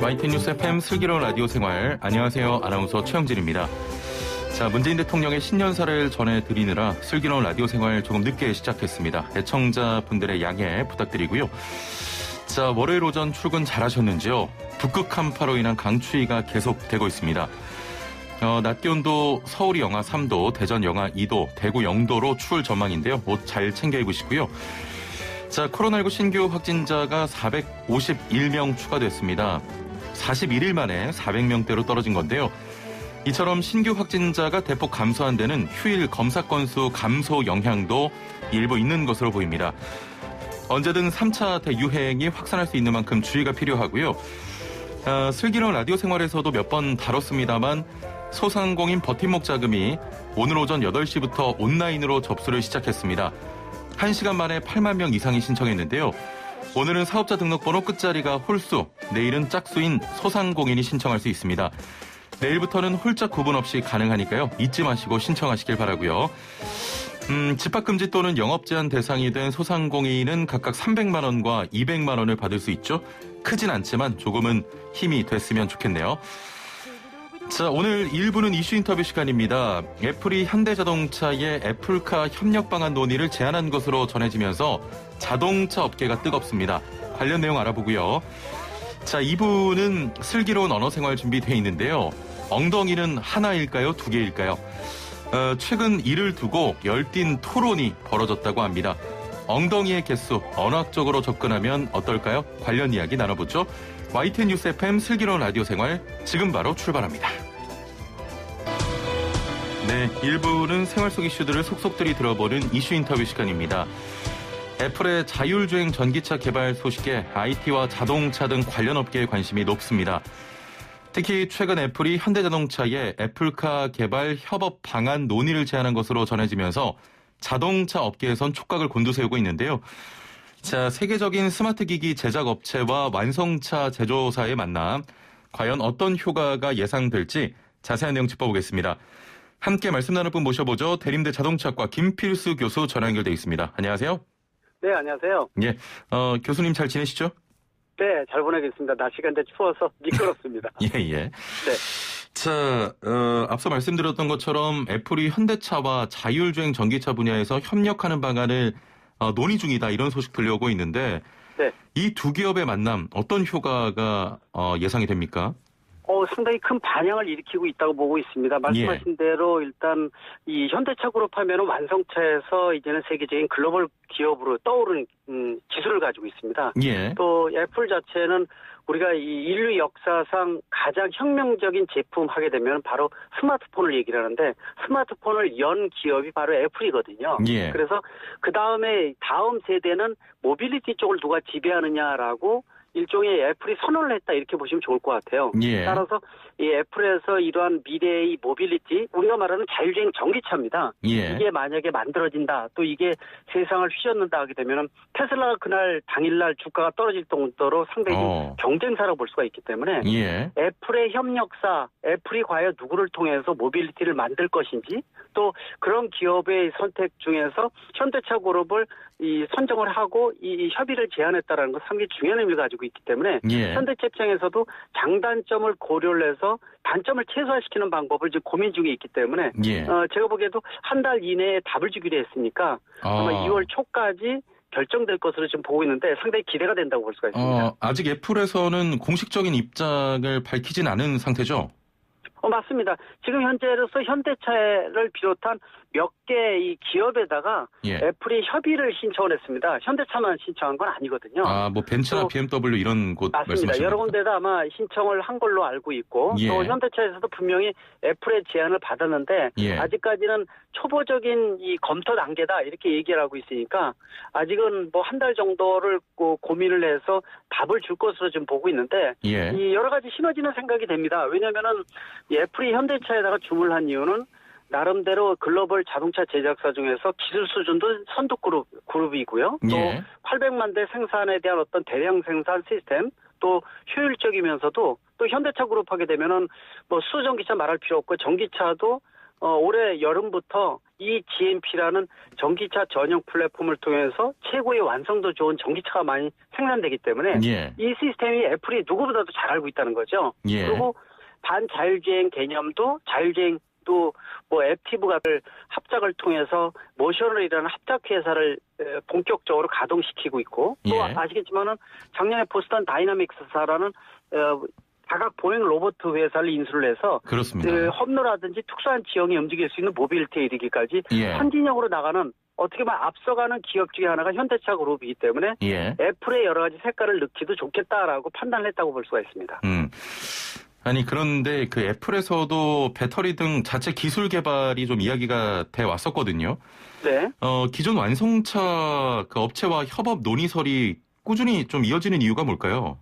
YTN 뉴스 FM 슬기로운 라디오 생활. 안녕하세요. 아나운서 최영진입니다. 자, 문재인 대통령의 신년사를 전해드리느라 슬기로운 라디오 생활 조금 늦게 시작했습니다. 애청자분들의 양해 부탁드리고요. 자, 월요일 오전 출근 잘하셨는지요? 북극 한파로 인한 강추위가 계속되고 있습니다. 낮 기온도 서울이 영하 3도, 대전 영하 2도, 대구 0도로 추울 전망인데요. 옷 잘 챙겨 입으시고요. 자, 코로나19 신규 확진자가 451명 추가됐습니다. 41일 만에 400명대로 떨어진 건데요. 이처럼 신규 확진자가 대폭 감소한 데는 휴일 검사 건수 감소 영향도 일부 있는 것으로 보입니다. 언제든 3차 대유행이 확산할 수 있는 만큼 주의가 필요하고요. 슬기로운 라디오 생활에서도 몇 번 다뤘습니다만 소상공인 버팀목 자금이 오늘 오전 8시부터 온라인으로 접수를 시작했습니다. 1시간 만에 8만 명 이상이 신청했는데요. 오늘은 사업자 등록번호 끝자리가 홀수, 내일은 짝수인 소상공인이 신청할 수 있습니다. 내일부터는 홀짝 구분 없이 가능하니까요. 잊지 마시고 신청하시길 바라고요. 집합금지 또는 영업제한 대상이 된 소상공인은 각각 300만 원과 200만 원을 받을 수 있죠. 크진 않지만 조금은 힘이 됐으면 좋겠네요. 자, 오늘 1부는 이슈 인터뷰 시간입니다. 애플이 현대자동차의 애플카 협력 방안 논의를 제안한 것으로 전해지면서 자동차 업계가 뜨겁습니다. 관련 내용 알아보고요. 자, 2부는 슬기로운 언어생활 준비되어 있는데요. 엉덩이는 하나일까요? 두 개일까요? 최근 이를 두고 열띤 토론이 벌어졌다고 합니다. 엉덩이의 개수, 언어학적으로 접근하면 어떨까요? 관련 이야기 나눠보죠. YTN 뉴스 FM 슬기로운 라디오 생활 지금 바로 출발합니다. 네, 1부는 생활 속 이슈들을 속속들이 들어보는 이슈 인터뷰 시간입니다. 애플의 자율주행 전기차 개발 소식에 IT와 자동차 등 관련 업계의 관심이 높습니다. 특히 최근 애플이 현대자동차에 애플카 개발 협업 방안 논의를 제안한 것으로 전해지면서 자동차 업계에선 촉각을 곤두세우고 있는데요. 자, 세계적인 스마트 기기 제작 업체와 완성차 제조사의 만남, 과연 어떤 효과가 예상될지 자세한 내용 짚어보겠습니다. 함께 말씀 나눌 분 모셔보죠. 대림대 자동차과 김필수 교수 전화 연결돼 있습니다. 안녕하세요. 네, 안녕하세요. 예, 교수님 잘 지내시죠? 네, 잘 보내겠습니다. 날씨가 이제 추워서 미끄럽습니다. 예. 네. 자, 앞서 말씀드렸던 것처럼 애플이 현대차와 자율주행 전기차 분야에서 협력하는 방안을 논의 중이다, 이런 소식 들려오고 있는데, 네. 이 두 기업의 만남 어떤 효과가 예상이 됩니까? 상당히 큰 반향을 일으키고 있다고 보고 있습니다. 말씀하신 대로 일단 이 현대차 그룹 하면은 완성차에서 이제는 세계적인 글로벌 기업으로 떠오른 기술을 가지고 있습니다. 예. 또 애플 자체는 우리가 이 인류 역사상 가장 혁명적인 제품 하게 되면 바로 스마트폰을 얘기를 하는데, 스마트폰을 연 기업이 바로 애플이거든요. 예. 그래서 그 다음에 다음 세대는 모빌리티 쪽을 누가 지배하느냐라고 일종의 애플이 선언을 했다, 이렇게 보시면 좋을 것 같아요. 예. 따라서 이 애플에서 이러한 미래의 모빌리티, 우리가 말하는 자율주행 전기차입니다. 예. 이게 만약에 만들어진다, 또 이게 세상을 휘젓는다 하게 되면은 테슬라가 그날 당일날 주가가 떨어질 정도로 상당히 경쟁사라고 볼 수가 있기 때문에 예. 애플의 협력사, 애플이 과연 누구를 통해서 모빌리티를 만들 것인지, 또 그런 기업의 선택 중에서 현대차 그룹을 선정을 하고 이 협의를 제안했다라는 건 상당히 중요한 의미를 가지고 있기 때문에 현대차 입장에서도 장단점을 고려를 해서 단점을 최소화시키는 방법을 지금 고민 중에 있기 때문에 제가 보기에도 한 달 이내에 답을 주기로 했으니까 아마 2월 초까지 결정될 것으로 지금 보고 있는데 상당히 기대가 된다고 볼 수가 있습니다. 아직 애플에서는 공식적인 입장을 밝히진 않은 상태죠? 맞습니다. 지금 현재로서 현대차를 비롯한 몇 개 이 기업에다가 애플이 협의를 신청을 했습니다. 현대차만 신청한 건 아니거든요. 뭐 벤츠나 BMW 이런 곳 말씀하시는 맞습니다. 여러 군데다 아마 신청을 한 걸로 알고 있고, 또 현대차에서도 분명히 애플의 제안을 받았는데 아직까지는 초보적인 이 검토 단계다, 이렇게 얘기를 하고 있으니까 아직은 뭐 한 달 정도를 고민을 해서 답을 줄 것으로 지금 보고 있는데 이 여러 가지 시너지는 생각이 됩니다. 왜냐면은 애플이 현대차에다가 주문을 한 이유는 나름대로 글로벌 자동차 제작사 중에서 기술 수준도 선두 그룹이고요. 또 800만 대 생산에 대한 어떤 대량 생산 시스템, 또 효율적이면서도 또 현대차 그룹 하게 되면은 뭐 수전기차 말할 필요 없고 전기차도 올해 여름부터 이 GMP라는 전기차 전용 플랫폼을 통해서 최고의 완성도 좋은 전기차가 많이 생산되기 때문에 예. 이 시스템이 애플이 누구보다도 잘 알고 있다는 거죠. 예. 그리고 반자율주행 개념도 자율주행 또 뭐 앱티브 같은 합작을 통해서 모셔널이라는 합작 회사를 본격적으로 가동시키고 있고 또 예. 아시겠지만은 작년에 보스턴 다이나믹스사라는 다각 보행 로봇 회사를 인수를 해서 그렇습니다. 험로라든지 특수한 지형이 움직일 수 있는 모빌리티에 이르기까지 예. 선진형으로 나가는 어떻게 보면 앞서가는 기업 중에 하나가 현대차 그룹이기 때문에 예. 애플의 여러 가지 색깔을 넣기도 좋겠다라고 판단을 했다고 볼 수가 있습니다. 아니 그런데 그 애플에서도 배터리 등 자체 기술 개발이 좀 이야기가 돼 왔었거든요. 네. 기존 완성차 그 업체와 협업 논의설이 꾸준히 좀 이어지는 이유가 뭘까요?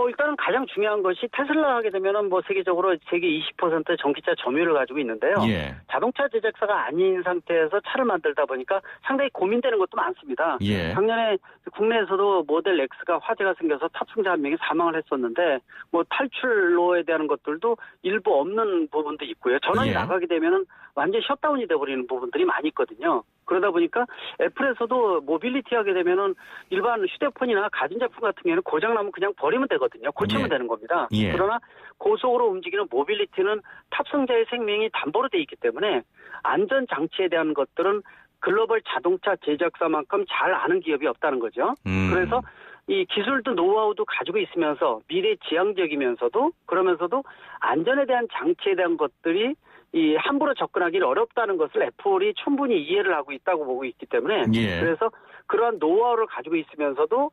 일단은 가장 중요한 것이 테슬라 하게 되면은 뭐 세계적으로 세계 20% 전기차 점유율을 가지고 있는데요. 예. 자동차 제작사가 아닌 상태에서 차를 만들다 보니까 상당히 고민되는 것도 많습니다. 예. 작년에 국내에서도 모델 X가 화재가 생겨서 탑승자 한 명이 사망을 했었는데 뭐 탈출로에 대한 것들도 일부 없는 부분도 있고요. 전원이 예. 나가게 되면은 완전히 셧다운이 돼버리는 부분들이 많이 있거든요. 그러다 보니까 애플에서도 모빌리티 하게 되면은 일반 휴대폰이나 가전제품 같은 경우에는 고장나면 그냥 버리면 되거든요. 고치면 예. 되는 겁니다. 예. 그러나 고속으로 움직이는 모빌리티는 탑승자의 생명이 담보로 돼 있기 때문에 안전장치에 대한 것들은 글로벌 자동차 제작사만큼 잘 아는 기업이 없다는 거죠. 그래서 이 기술도 노하우도 가지고 있으면서 미래 지향적이면서도 그러면서도 안전에 대한 장치에 대한 것들이 이 함부로 접근하기는 어렵다는 것을 애플이 충분히 이해를 하고 있다고 보고 있기 때문에 예. 그래서 그러한 노하우를 가지고 있으면서도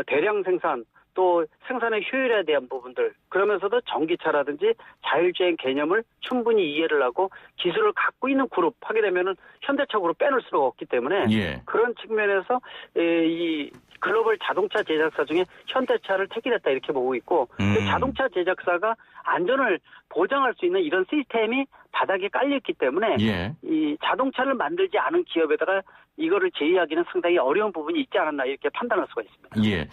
대량 생산 또 생산의 효율에 대한 부분들 그러면서도 전기차라든지 자율주행 개념을 충분히 이해를 하고 기술을 갖고 있는 그룹 하게 되면은 현대차 그룹 빼놓을 수가 없기 때문에 예. 그런 측면에서 이 글로벌 자동차 제작사 중에 현대차를 택일했다 이렇게 보고 있고 자동차 제작사가 안전을 보장할 수 있는 이런 시스템이 바닥에 깔려있기 때문에 예. 이 자동차를 만들지 않은 기업에다가 이거를 제의하기는 상당히 어려운 부분이 있지 않았나 이렇게 판단할 수가 있습니다. 예.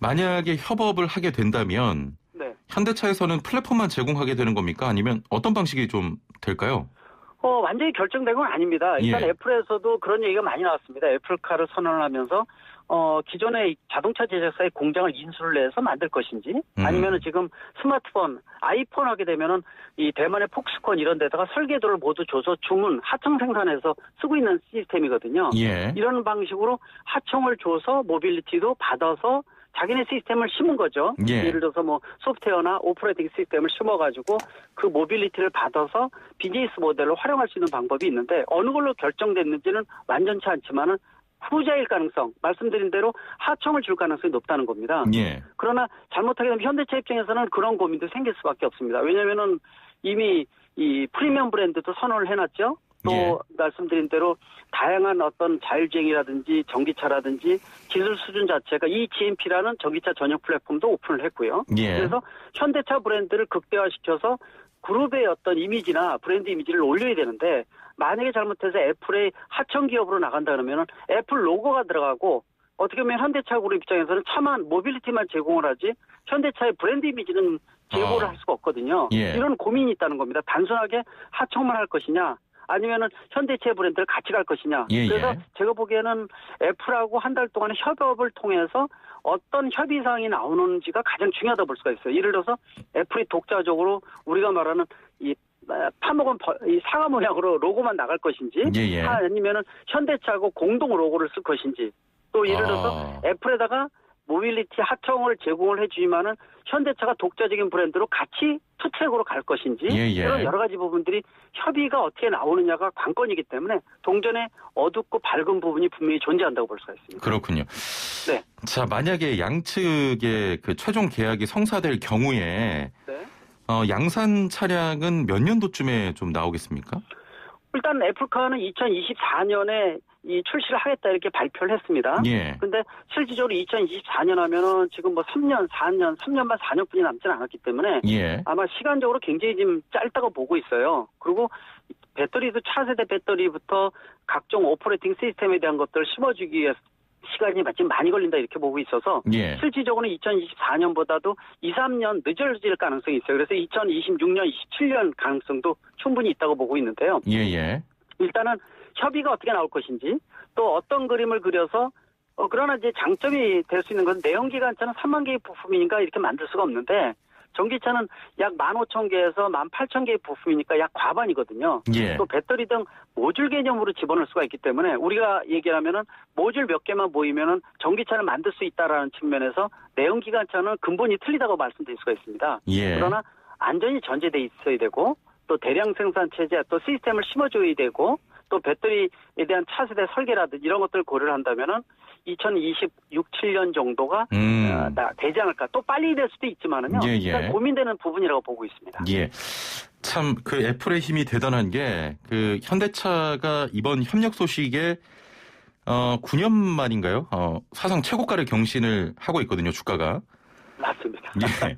만약에 협업을 하게 된다면 네. 현대차에서는 플랫폼만 제공하게 되는 겁니까? 아니면 어떤 방식이 좀 될까요? 완전히 결정된 건 아닙니다. 일단 예. 애플에서도 그런 얘기가 많이 나왔습니다. 애플카를 선언을 하면서 기존의 자동차 제작사의 공장을 인수를 해서 만들 것인지 아니면은 지금 스마트폰, 아이폰 하게 되면은 이 대만의 폭스콘 이런 데다가 설계도를 모두 줘서 주문, 하청 생산해서 쓰고 있는 시스템이거든요. 예. 이런 방식으로 하청을 줘서 모빌리티도 받아서 자기네 시스템을 심은 거죠. 예. 예를 들어서 뭐 소프트웨어나 오퍼레이팅 시스템을 심어가지고 그 모빌리티를 받아서 비즈니스 모델로 활용할 수 있는 방법이 있는데 어느 걸로 결정됐는지는 완전치 않지만은 후자일 가능성, 말씀드린 대로 하청을 줄 가능성이 높다는 겁니다. 예. 그러나 잘못하게 되면 현대차 입장에서는 그런 고민도 생길 수밖에 없습니다. 왜냐하면은 이미 이 프리미엄 브랜드도 선언을 해놨죠. 또 예. 말씀드린 대로 다양한 어떤 자율주행이라든지 전기차라든지 기술 수준 자체가 이 GMP라는 전기차 전용 플랫폼도 오픈을 했고요. 예. 그래서 현대차 브랜드를 극대화시켜서 그룹의 어떤 이미지나 브랜드 이미지를 올려야 되는데 만약에 잘못해서 애플의 하청 기업으로 나간다 그러면 애플 로고가 들어가고 어떻게 보면 현대차 그룹 입장에서는 차만 모빌리티만 제공을 하지 현대차의 브랜드 이미지는 제공을 할 수가 없거든요. 예. 이런 고민이 있다는 겁니다. 단순하게 하청만 할 것이냐 아니면은 현대차 브랜드를 같이 갈 것이냐. 예, 그래서 예. 제가 보기에는 애플하고 한 달 동안의 협업을 통해서 어떤 협의 사항이 나오는지가 가장 중요하다고 볼 수가 있어요. 예를 들어서 애플이 독자적으로 우리가 말하는 이 파먹은 이 사과 모양으로 로고만 나갈 것인지 예, 예. 아니면은 현대차하고 공동 로고를 쓸 것인지 또 예를 들어서 애플에다가 모빌리티 하청을 제공을 해주지만은 현대차가 독자적인 브랜드로 같이 투트랙으로 갈 것인지 예, 예. 이런 여러 가지 부분들이 협의가 어떻게 나오느냐가 관건이기 때문에 동전에 어둡고 밝은 부분이 분명히 존재한다고 볼 수가 있습니다. 그렇군요. 네. 자, 만약에 양측의 그 최종 계약이 성사될 경우에 네. 양산 차량은 몇 년도쯤에 좀 나오겠습니까? 일단 애플카는 2024년에 이 출시를 하겠다 이렇게 발표를 했습니다. 예. 근데 실질적으로 2024년 하면은 지금 뭐 3년, 4년, 3년 반 4년뿐이 남지는 않았기 때문에 예. 아마 시간적으로 굉장히 좀 짧다고 보고 있어요. 그리고 배터리도 차세대 배터리부터 각종 오퍼레이팅 시스템에 대한 것들을 심어주기 위해서 시간이 지금 많이 걸린다 이렇게 보고 있어서 예. 실질적으로는 2024년보다도 2, 3년 늦어질 가능성이 있어요. 그래서 2026년, 27년 가능성도 충분히 있다고 보고 있는데요. 예, 예. 일단은 협의가 어떻게 나올 것인지 또 어떤 그림을 그려서 그러나 이제 장점이 될 수 있는 건 내연기관차는 3만 개의 부품이니까 이렇게 만들 수가 없는데 전기차는 약 15,000개에서 18,000개의 부품이니까 약 과반이거든요. 예. 또 배터리 등 모듈 개념으로 집어넣을 수가 있기 때문에 우리가 얘기하면은 모듈 몇 개만 모이면은 전기차를 만들 수 있다라는 측면에서 내연기관차는 근본이 틀리다고 말씀드릴 수가 있습니다. 예. 그러나 안전이 전제돼 있어야 되고 또 대량 생산 체제 또 시스템을 심어줘야 되고 또 배터리에 대한 차세대 설계라든지 이런 것들을 고려를 한다면은 2026, 7년 정도가 되지 않을까. 또 빨리 될 수도 있지만은요. 예, 예. 일단 고민되는 부분이라고 보고 있습니다. 예. 참 그 애플의 힘이 대단한 게 그 현대차가 이번 협력 소식에 9년 만인가요? 사상 최고가를 경신을 하고 있거든요. 주가가. 맞습니다. 예.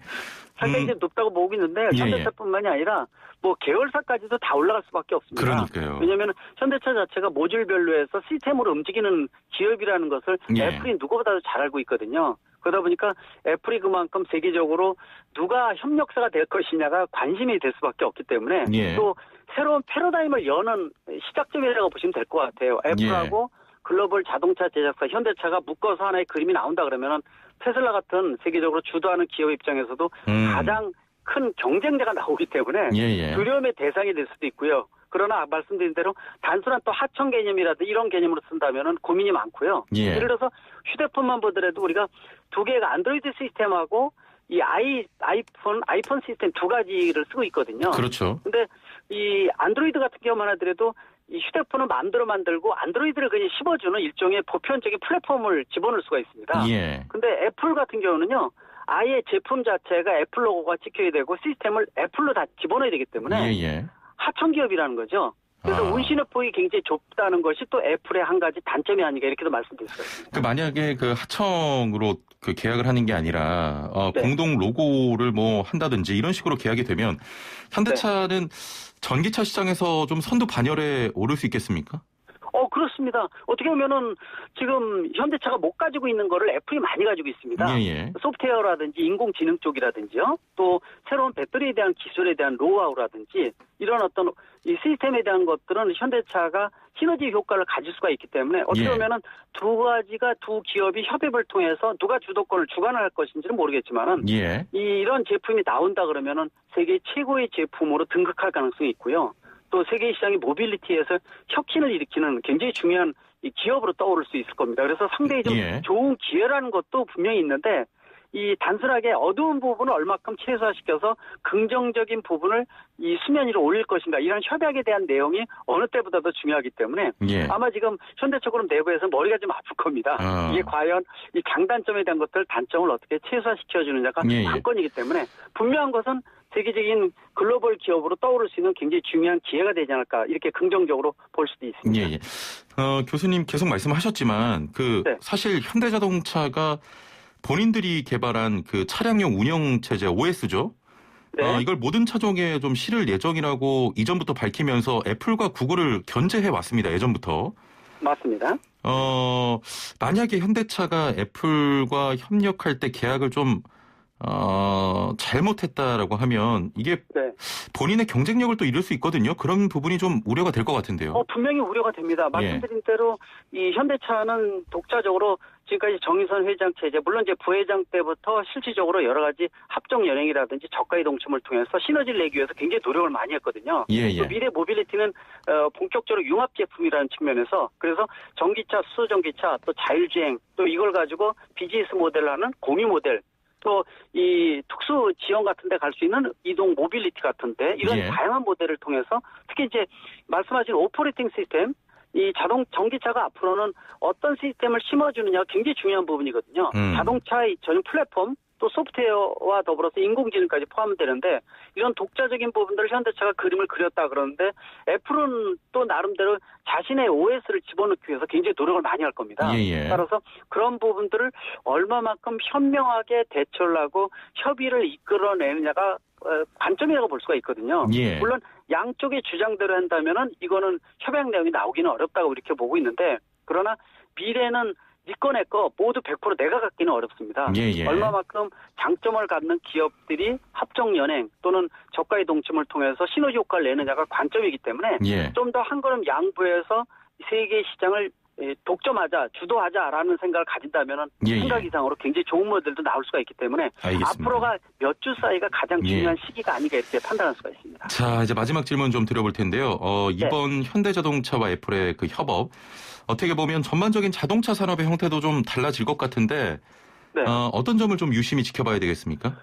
상당히 좀 높다고 보고 있는데 현대차뿐만이 아니라 뭐 계열사까지도 다 올라갈 수밖에 없습니다. 그러니까요. 왜냐하면 현대차 자체가 모듈별로 해서 시스템으로 움직이는 기업이라는 것을 예. 애플이 누구보다도 잘 알고 있거든요. 그러다 보니까 애플이 그만큼 세계적으로 누가 협력사가 될 것이냐가 관심이 될 수밖에 없기 때문에 예. 또 새로운 패러다임을 여는 시작점이라고 보시면 될 것 같아요. 애플하고 글로벌 자동차 제작사 현대차가 묶어서 하나의 그림이 나온다 그러면은 테슬라 같은 세계적으로 주도하는 기업 입장에서도 가장 큰 경쟁자가 나오기 때문에 두려움의 대상이 될 수도 있고요. 그러나 말씀드린 대로 단순한 또 하청 개념이라든지 이런 개념으로 쓴다면은 고민이 많고요. 예를 들어서 휴대폰만 보더라도 우리가 두 개가 안드로이드 시스템하고 이 아이폰 시스템 두 가지를 쓰고 있거든요. 그렇죠. 근데 이 안드로이드 같은 경우만 하더라도 이 휴대폰을 마음대로 만들고 안드로이드를 그냥 씹어주는 일종의 보편적인 플랫폼을 집어넣을 수가 있습니다. 예. 근데 애플 같은 경우는요. 아예 제품 자체가 애플 로고가 찍혀야 되고 시스템을 애플로 다 집어넣어야 되기 때문에 하청 기업이라는 거죠. 그래서 운신의 폭이 굉장히 좁다는 것이 또 애플의 한 가지 단점이 아닌가 이렇게도 말씀드릴 수가 있습니다. 만약에 그 하청으로 그 계약을 하는 게 아니라 공동 로고를 뭐 한다든지 이런 식으로 계약이 되면 현대차는 전기차 시장에서 좀 선두 반열에 오를 수 있겠습니까? 그렇습니다. 어떻게 보면은 지금 현대차가 못 가지고 있는 거를 애플이 많이 가지고 있습니다. 소프트웨어라든지 인공지능 쪽이라든지요. 또 새로운 배터리에 대한 기술에 대한 노하우라든지 이런 어떤 이 시스템에 대한 것들은 현대차가 시너지 효과를 가질 수가 있기 때문에 어떻게 보면은 두 기업이 협업을 통해서 누가 주도권을 주관할 것인지는 모르겠지만은 이런 제품이 나온다 그러면은 세계 최고의 제품으로 등극할 가능성이 있고요. 또 세계 시장의 모빌리티에서 혁신을 일으키는 굉장히 중요한 이 기업으로 떠오를 수 있을 겁니다. 그래서 상당히 좀 좋은 기회라는 것도 분명히 있는데 이 단순하게 어두운 부분을 얼마큼 최소화시켜서 긍정적인 부분을 이 수면 위로 올릴 것인가 이런 협약에 대한 내용이 어느 때보다도 중요하기 때문에 아마 지금 현대적으로 내부에서 머리가 좀 아플 겁니다. 이게 과연 이 장단점에 대한 것들 단점을 어떻게 최소화시켜주느냐가 관건이기 때문에 분명한 것은 세계적인 글로벌 기업으로 떠오를 수 있는 굉장히 중요한 기회가 되지 않을까 이렇게 긍정적으로 볼 수도 있습니다. 교수님 계속 말씀하셨지만 사실 현대자동차가 본인들이 개발한 그 차량용 운영 체제 OS죠. 이걸 모든 차종에 좀 실을 예정이라고 이전부터 밝히면서 애플과 구글을 견제해 왔습니다. 예전부터. 맞습니다. 만약에 현대차가 애플과 협력할 때 계약을 좀 잘못했다라고 하면 이게 본인의 경쟁력을 또 잃을 수 있거든요. 그런 부분이 좀 우려가 될 것 같은데요. 분명히 우려가 됩니다. 말씀드린 대로 이 현대차는 독자적으로 지금까지 정의선 회장 체제, 물론 이제 부회장 때부터 실질적으로 여러 가지 합종 연행이라든지 저가의 동침을 통해서 시너지를 내기 위해서 굉장히 노력을 많이 했거든요. 또 미래 모빌리티는 본격적으로 융합 제품이라는 측면에서 그래서 전기차, 수소전기차, 또 자율주행, 또 이걸 가지고 비즈니스 모델을 하는 공유 모델, 또 이 특수 지원 같은 데 갈 수 있는 이동 모빌리티 같은 데 이런 다양한 모델을 통해서 특히 이제 말씀하신 오퍼레이팅 시스템 이 전기차가 앞으로는 어떤 시스템을 심어주느냐가 굉장히 중요한 부분이거든요. 자동차의 전용 플랫폼 또 소프트웨어와 더불어서 인공지능까지 포함되는데 이런 독자적인 부분들을 현대차가 그림을 그렸다 그러는데 애플은 또 나름대로 자신의 OS를 집어넣기 위해서 굉장히 노력을 많이 할 겁니다. 따라서 그런 부분들을 얼마만큼 현명하게 대처를 하고 협의를 이끌어내느냐가 관점이라고 볼 수가 있거든요. 물론 양쪽의 주장대로 한다면은 이거는 협약 내용이 나오기는 어렵다고 이렇게 보고 있는데 그러나 미래는 네 거 내 거 모두 100% 내가 갖기는 어렵습니다. 예. 얼마만큼 장점을 갖는 기업들이 합종연행 또는 저가의 동침을 통해서 시너지 효과를 내느냐가 관점이기 때문에 예. 좀 더 한 걸음 양보해서 세계 시장을 독점하자, 주도하자라는 생각을 가진다면 생각 이상으로 굉장히 좋은 모델도 나올 수가 있기 때문에 알겠습니다. 앞으로가 몇 주 사이가 가장 중요한 시기가 아닌가 이렇게 판단할 수가 있습니다. 자, 이제 마지막 질문 좀 드려볼 텐데요. 이번 현대자동차와 애플의 그 협업, 어떻게 보면 전반적인 자동차 산업의 형태도 좀 달라질 것 같은데 어떤 점을 좀 유심히 지켜봐야 되겠습니까?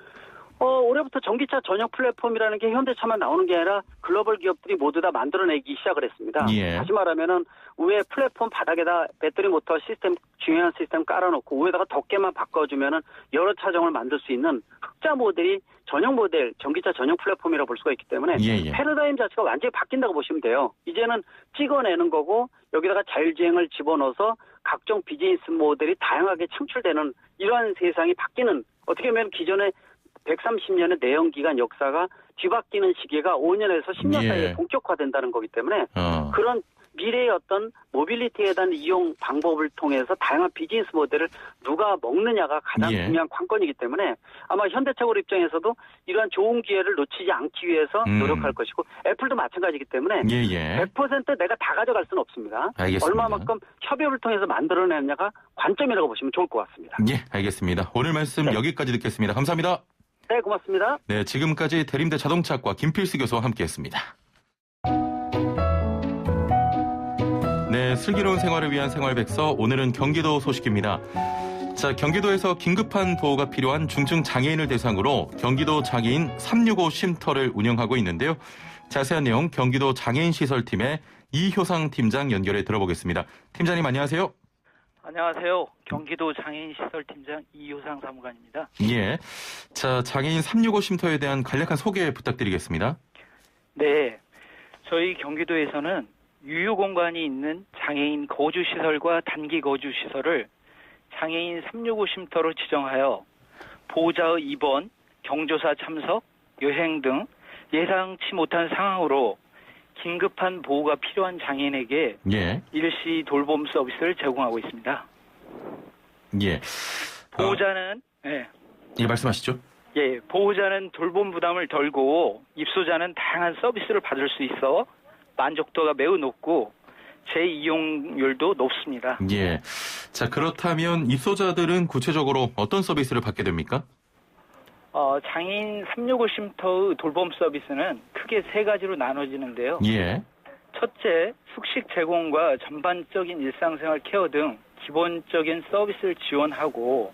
올해부터 전기차 전용 플랫폼이라는 게 현대차만 나오는 게 아니라 글로벌 기업들이 모두 다 만들어내기 시작을 했습니다. 다시 말하면은 위에 플랫폼 바닥에다 배터리 모터 시스템, 중요한 시스템 깔아놓고 위에다가 덮개만 바꿔주면은 여러 차종을 만들 수 있는 흑자 모델이 전용 모델, 전기차 전용 플랫폼이라고 볼 수가 있기 때문에 패러다임 자체가 완전히 바뀐다고 보시면 돼요. 이제는 찍어내는 거고 여기다가 자율주행을 집어넣어서 각종 비즈니스 모델이 다양하게 창출되는 이러한 세상이 바뀌는, 어떻게 보면 기존의 130년의 내연기관 역사가 뒤바뀌는 시기가 5년에서 10년 사이에 본격화된다는 거기 때문에 그런 미래의 어떤 모빌리티에 대한 이용 방법을 통해서 다양한 비즈니스 모델을 누가 먹느냐가 가장 중요한 관건이기 때문에 아마 현대차 그룹 입장에서도 이러한 좋은 기회를 놓치지 않기 위해서 노력할 것이고 애플도 마찬가지이기 때문에 100% 내가 다 가져갈 수는 없습니다. 알겠습니다. 얼마만큼 협업을 통해서 만들어내느냐가 관점이라고 보시면 좋을 것 같습니다. 예, 알겠습니다. 오늘 말씀 여기까지 듣겠습니다. 감사합니다. 네, 고맙습니다. 네, 지금까지 대림대 자동차과 김필수 교수와 함께했습니다. 네, 슬기로운 생활을 위한 생활백서, 오늘은 경기도 소식입니다. 자, 경기도에서 긴급한 보호가 필요한 중증 장애인을 대상으로 경기도 장애인 365 쉼터를 운영하고 있는데요. 자세한 내용 경기도 장애인 시설팀의 이효상 팀장 연결해 들어보겠습니다. 팀장님 안녕하세요. 안녕하세요. 경기도 장애인시설팀장 이효상 사무관입니다. 예. 자, 장애인 365 쉼터에 대한 간략한 소개 부탁드리겠습니다. 네. 저희 경기도에서는 유휴공간이 있는 장애인 거주시설과 단기 거주시설을 장애인 365 쉼터로 지정하여 보호자의 입원, 경조사 참석, 여행 등 예상치 못한 상황으로 긴급한 보호가 필요한 장애인에게 일시 돌봄 서비스를 제공하고 있습니다. 예. 보호자는 말씀하시죠. 예, 보호자는 돌봄 부담을 덜고 입소자는 다양한 서비스를 받을 수 있어 만족도가 매우 높고 재이용률도 높습니다. 예. 자, 그렇다면 입소자들은 구체적으로 어떤 서비스를 받게 됩니까? 장애인 365 쉼터의 돌봄 서비스는 크게 세 가지로 나눠지는데요. 첫째, 숙식 제공과 전반적인 일상생활 케어 등 기본적인 서비스를 지원하고,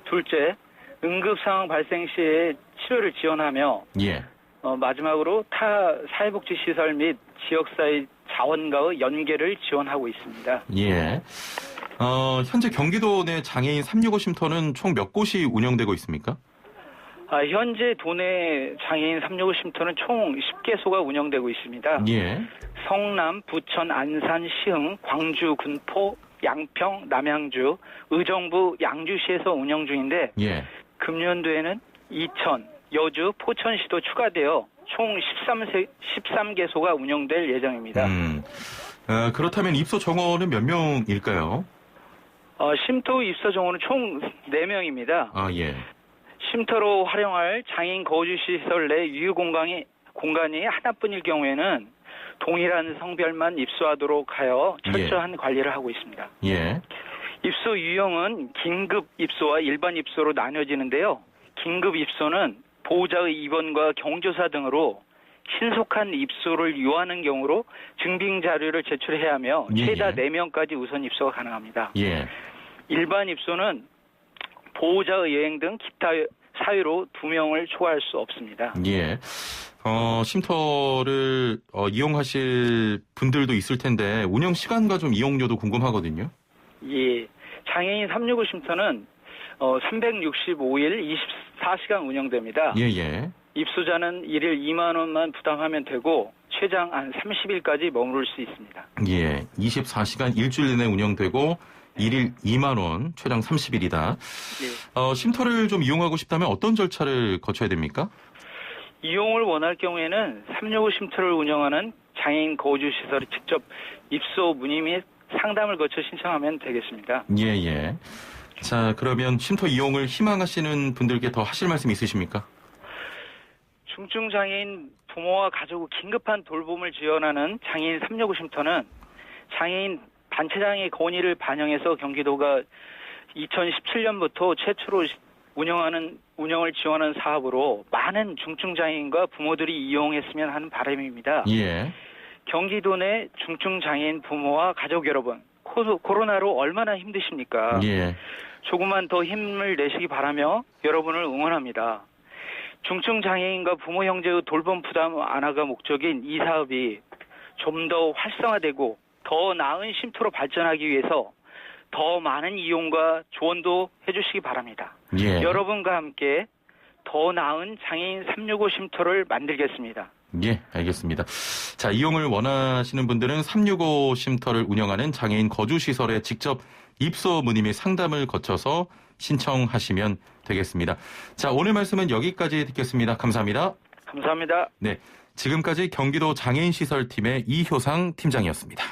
둘째, 응급 상황 발생 시에 치료를 지원하며, 마지막으로 타 사회복지 시설 및 지역사회 자원과의 연계를 지원하고 있습니다. 현재 경기도 내 장애인 365 쉼터는 총 몇 곳이 운영되고 있습니까? 현재 도내 장애인 365 쉼터는 총 10개소가 운영되고 있습니다. 성남, 부천, 안산, 시흥, 광주, 군포, 양평, 남양주, 의정부, 양주시에서 운영 중인데 금년도에는 이천, 여주, 포천시도 추가되어 총 13개소가 운영될 예정입니다. 그렇다면 입소 정원은 몇 명일까요? 쉼터 입소 정원은 총 4명입니다. 쉼터로 활용할 장애인 거주시설 내 유휴공간이 하나뿐일 경우에는 동일한 성별만 입소하도록 하여 철저한 관리를 하고 있습니다. 입소 유형은 긴급 입소와 일반 입소로 나뉘어지는데요. 긴급 입소는 보호자의 입원과 경조사 등으로 신속한 입소를 요하는 경우로 증빙 자료를 제출해야 하며 최다 4명까지 우선 입소가 가능합니다. 일반 입소는 보호자의 여행 등 기타 사유로 2명을 초과할 수 없습니다. 쉼터를 이용하실 분들도 있을 텐데 운영 시간과 좀 이용료도 궁금하거든요. 장애인 365 쉼터는 365일 24시간 운영됩니다. 입소자는 일일 2만 원만 부담하면 되고 최장 한 30일까지 머무를 수 있습니다. 24시간 일주일 내내 운영되고 일일 2만 원, 최장 30일이다. 쉼터를 좀 이용하고 싶다면 어떤 절차를 거쳐야 됩니까? 이용을 원할 경우에는 365 쉼터를 운영하는 장애인 거주시설에 직접 입소 문의 및 상담을 거쳐 신청하면 되겠습니다. 예. 자, 그러면 쉼터 이용을 희망하시는 분들께 더 하실 말씀 있으십니까? 중증장애인 부모와 가족의 긴급한 돌봄을 지원하는 장애인 365 쉼터는 장애인 단체장애 건의를 반영해서 경기도가 2017년부터 최초로 운영을 지원하는 사업으로 많은 중증장애인과 부모들이 이용했으면 하는 바람입니다. 예. 경기도 내 중증장애인 부모와 가족 여러분, 코로나로 얼마나 힘드십니까? 예. 조금만 더 힘을 내시기 바라며 여러분을 응원합니다. 중증장애인과 부모 형제의 돌봄 부담 완화가 목적인 이 사업이 좀 더 활성화되고 더 나은 쉼터로 발전하기 위해서 더 많은 이용과 조언도 해주시기 바랍니다. 예. 여러분과 함께 더 나은 장애인 365 쉼터를 만들겠습니다. 예, 알겠습니다. 자, 이용을 원하시는 분들은 365 쉼터를 운영하는 장애인 거주시설에 직접 입소 문의 및 상담을 거쳐서 신청하시면 되겠습니다. 자, 오늘 말씀은 여기까지 듣겠습니다. 감사합니다. 감사합니다. 네, 지금까지 경기도 장애인시설팀의 이효상 팀장이었습니다.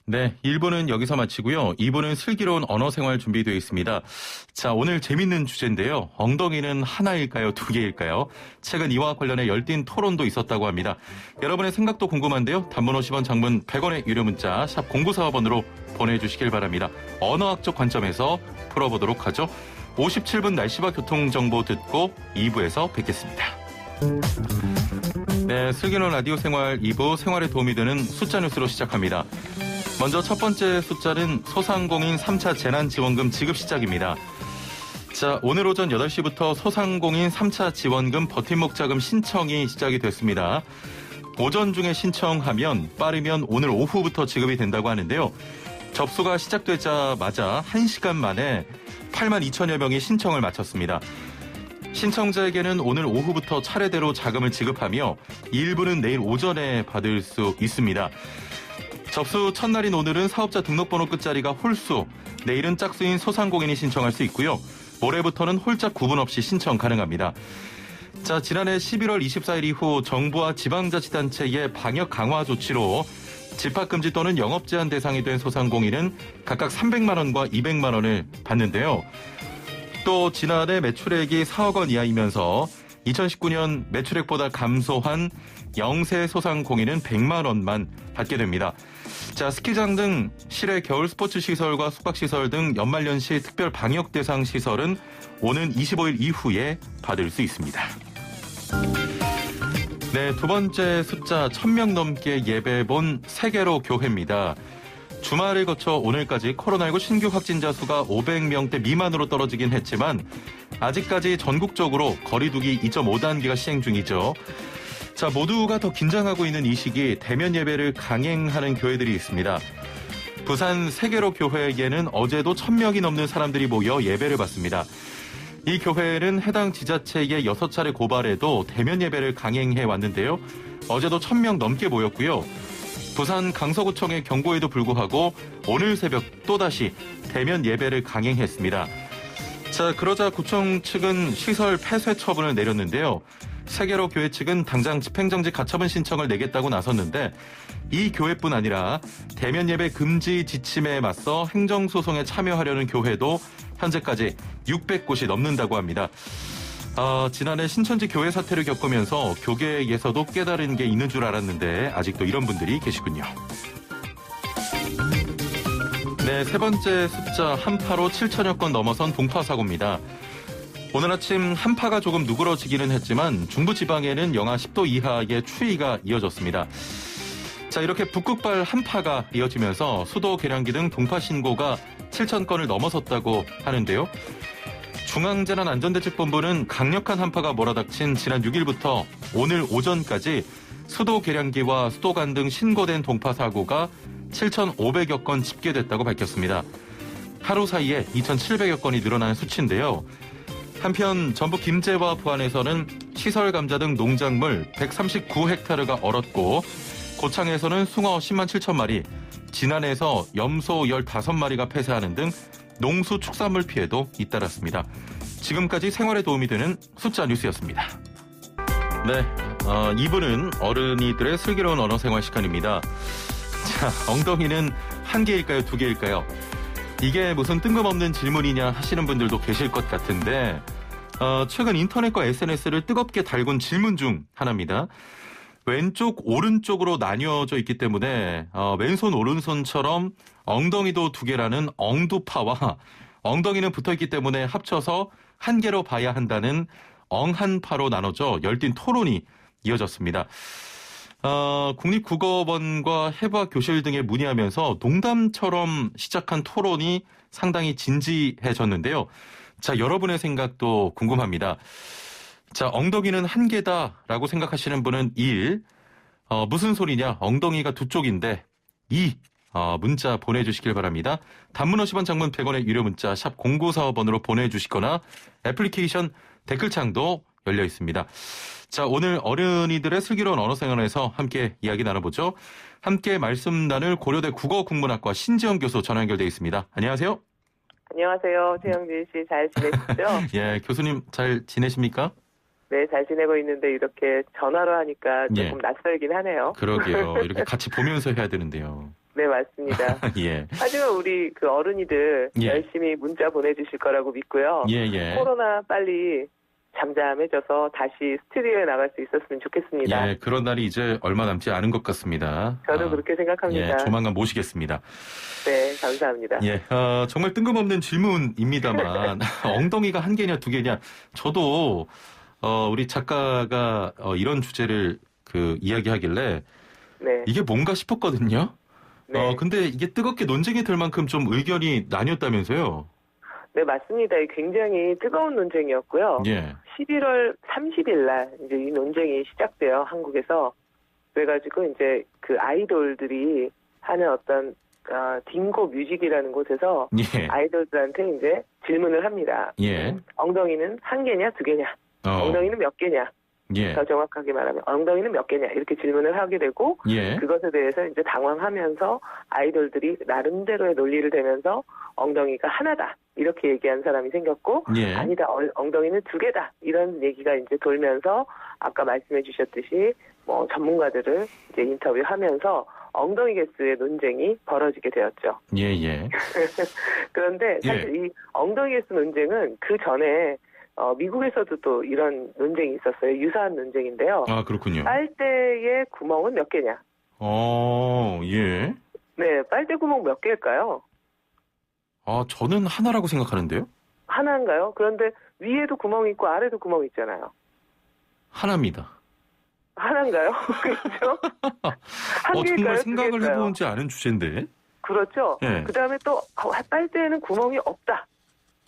네, 1부는 여기서 마치고요. 2부는 슬기로운 언어생활 준비되어 있습니다. 자, 오늘 재밌는 주제인데요. 엉덩이는 하나일까요? 두 개일까요? 최근 이와 관련해 열띤 토론도 있었다고 합니다. 여러분의 생각도 궁금한데요. 단문 50원, 장문 100원의 유료 문자 샵 0945번으로 보내주시길 바랍니다. 언어학적 관점에서 풀어보도록 하죠. 57분 날씨와 교통정보 듣고 2부에서 뵙겠습니다. 네, 슬기로운 라디오 생활 2부 생활에 도움이 되는 숫자 뉴스로 시작합니다. 먼저 첫 번째 숫자는 소상공인 3차 재난지원금 지급 시작입니다. 자, 오늘 오전 8시부터 소상공인 3차 지원금 버팀목 자금 신청이 시작이 됐습니다. 오전 중에 신청하면 빠르면 오늘 오후부터 지급이 된다고 하는데요. 접수가 시작되자마자 1시간 만에 8만 2천여 명이 신청을 마쳤습니다. 신청자에게는 오늘 오후부터 차례대로 자금을 지급하며 일부는 내일 오전에 받을 수 있습니다. 접수 첫날인 오늘은 사업자 등록번호 끝자리가 홀수, 내일은 짝수인 소상공인이 신청할 수 있고요. 모레부터는 홀짝 구분 없이 신청 가능합니다. 자, 지난해 11월 24일 이후 정부와 지방자치단체의 방역 강화 조치로 집합금지 또는 영업 제한 대상이 된 소상공인은 각각 300만 원과 200만 원을 받는데요. 또 지난해 매출액이 4억 원 이하이면서 2019년 매출액보다 감소한 영세 소상공인은 100만 원만 받게 됩니다. 자, 스키장 등 실외 겨울 스포츠 시설과 숙박시설 등 연말연시 특별 방역 대상 시설은 오는 25일 이후에 받을 수 있습니다. 네, 두 번째 숫자 1000명 넘게 예배 본 세계로 교회입니다. 주말을 거쳐 오늘까지 코로나19 신규 확진자 수가 500명대 미만으로 떨어지긴 했지만 아직까지 전국적으로 거리두기 2.5단계가 시행 중이죠. 자, 모두가 더 긴장하고 있는 이 시기 대면 예배를 강행하는 교회들이 있습니다. 부산 세계로 교회에는 어제도 1000명이 넘는 사람들이 모여 예배를 받습니다. 이 교회는 해당 지자체에 6차례 고발해도 대면 예배를 강행해 왔는데요. 어제도 1000명 넘게 모였고요. 부산 강서구청의 경고에도 불구하고 오늘 새벽 또다시 대면 예배를 강행했습니다. 자, 그러자 구청 측은 시설 폐쇄 처분을 내렸는데요. 세계로 교회 측은 당장 집행정지 가처분 신청을 내겠다고 나섰는데 이 교회뿐 아니라 대면 예배 금지 지침에 맞서 행정소송에 참여하려는 교회도 현재까지 600곳이 넘는다고 합니다. 지난해 신천지 교회 사태를 겪으면서 교계에서도 깨달은 게 있는 줄 알았는데 아직도 이런 분들이 계시군요. 네, 세 번째 숫자 한파로 7천여 건 넘어선 동파 사고입니다. 오늘 아침 한파가 조금 누그러지기는 했지만 중부지방에는 영하 10도 이하의 추위가 이어졌습니다. 자, 이렇게 북극발 한파가 이어지면서 수도 계량기 등 동파 신고가 7천 건을 넘어섰다고 하는데요. 중앙재난안전대책본부는 강력한 한파가 몰아닥친 지난 6일부터 오늘 오전까지 수도 계량기와 수도관 등 신고된 동파 사고가 7,500여 건 집계됐다고 밝혔습니다. 하루 사이에 2,700여 건이 늘어난 수치인데요. 한편 전북 김제와 부안에서는 시설 감자 등 농작물 139헥타르가 얼었고 고창에서는 숭어 10만 7천 마리, 진안에서 염소 15마리가 폐사하는 등 농수 축산물 피해도 잇따랐습니다. 지금까지 생활에 도움이 되는 숫자 뉴스였습니다. 네, 2부는 어른이들의 슬기로운 언어생활 시간입니다. 자, 엉덩이는 한 개일까요? 두 개일까요? 이게 무슨 뜬금없는 질문이냐 하시는 분들도 계실 것 같은데 최근 인터넷과 SNS를 뜨겁게 달군 질문 중 하나입니다. 왼쪽, 오른쪽으로 나뉘어져 있기 때문에 왼손, 오른손처럼 엉덩이도 두 개라는 엉두파와 엉덩이는 붙어있기 때문에 합쳐서 한 개로 봐야 한다는 엉한파로 나눠져 열띤 토론이 이어졌습니다. 국립국어원과 해부학교실 등에 문의하면서 농담처럼 시작한 토론이 상당히 진지해졌는데요. 자, 여러분의 생각도 궁금합니다. 자, 엉덩이는 한 개다라고 생각하시는 분은 1, 무슨 소리냐, 엉덩이가 두 쪽인데 2, 문자 보내주시길 바랍니다. 단문 50원, 장문 100원의 유료 문자 샵 0945번으로 보내주시거나 애플리케이션 댓글창도 열려 있습니다. 자, 오늘 어른이들의 슬기로운 언어생활에서 함께 이야기 나눠보죠. 함께 말씀 나눌 고려대 국어국문학과 신지영 교수 전화 연결돼 있습니다. 안녕하세요. 안녕하세요. 최영진 씨 잘 지내시죠? 예, 교수님 잘 지내십니까? 네, 잘 지내고 있는데 이렇게 전화로 하니까 조금 낯설긴 하네요. 그러게요. 이렇게 같이 보면서 해야 되는데요. 네, 맞습니다. 예. 하지만 우리 그 어른이들 열심히 문자 보내주실 거라고 믿고요. 코로나 빨리 잠잠해져서 다시 스튜디오에 나갈 수 있었으면 좋겠습니다. 예, 그런 날이 이제 얼마 남지 않은 것 같습니다. 저도 그렇게 생각합니다. 예, 조만간 모시겠습니다. 네, 감사합니다. 예, 정말 뜬금없는 질문입니다만 엉덩이가 한 개냐 두 개냐 저도 우리 작가가 이런 주제를 이야기하길래 이게 뭔가 싶었거든요. 근데 이게 뜨겁게 논쟁이 될 만큼 좀 의견이 나뉘었다면서요? 네, 맞습니다. 굉장히 뜨거운 논쟁이었고요. 11월 30일 날 이제 이 논쟁이 시작돼요, 한국에서. 그래가지고 이제 그 아이돌들이 하는 어떤 딩고 뮤직이라는 곳에서 아이돌들한테 이제 질문을 합니다. 엉덩이는 한 개냐, 두 개냐? 엉덩이는 몇 개냐? 더 정확하게 말하면 엉덩이는 몇 개냐? 이렇게 질문을 하게 되고 그것에 대해서 이제 당황하면서 아이돌들이 나름대로의 논리를 대면서 엉덩이가 하나다. 이렇게 얘기한 사람이 생겼고 아니다. 엉덩이는 두 개다. 이런 얘기가 이제 돌면서 아까 말씀해 주셨듯이 뭐 전문가들을 이제 인터뷰하면서 엉덩이 개수의 논쟁이 벌어지게 되었죠. 그런데 사실 이 엉덩이 개수 논쟁은 그 전에 미국에서도 또 이런 논쟁이 있었어요. 유사한 논쟁인데요. 아, 그렇군요. 빨대의 구멍은 몇 개냐? 네, 빨대 구멍 몇 개일까요? 저는 하나라고 생각하는데요. 하나인가요? 그런데 위에도 구멍이 있고 아래도 구멍이 있잖아요. 하나입니다. 하나인가요? 그렇죠? 한 개일까요? 정말 생각을 해보지 않은 주제인데. 그렇죠. 그 다음에 또 빨대에는 구멍이 없다.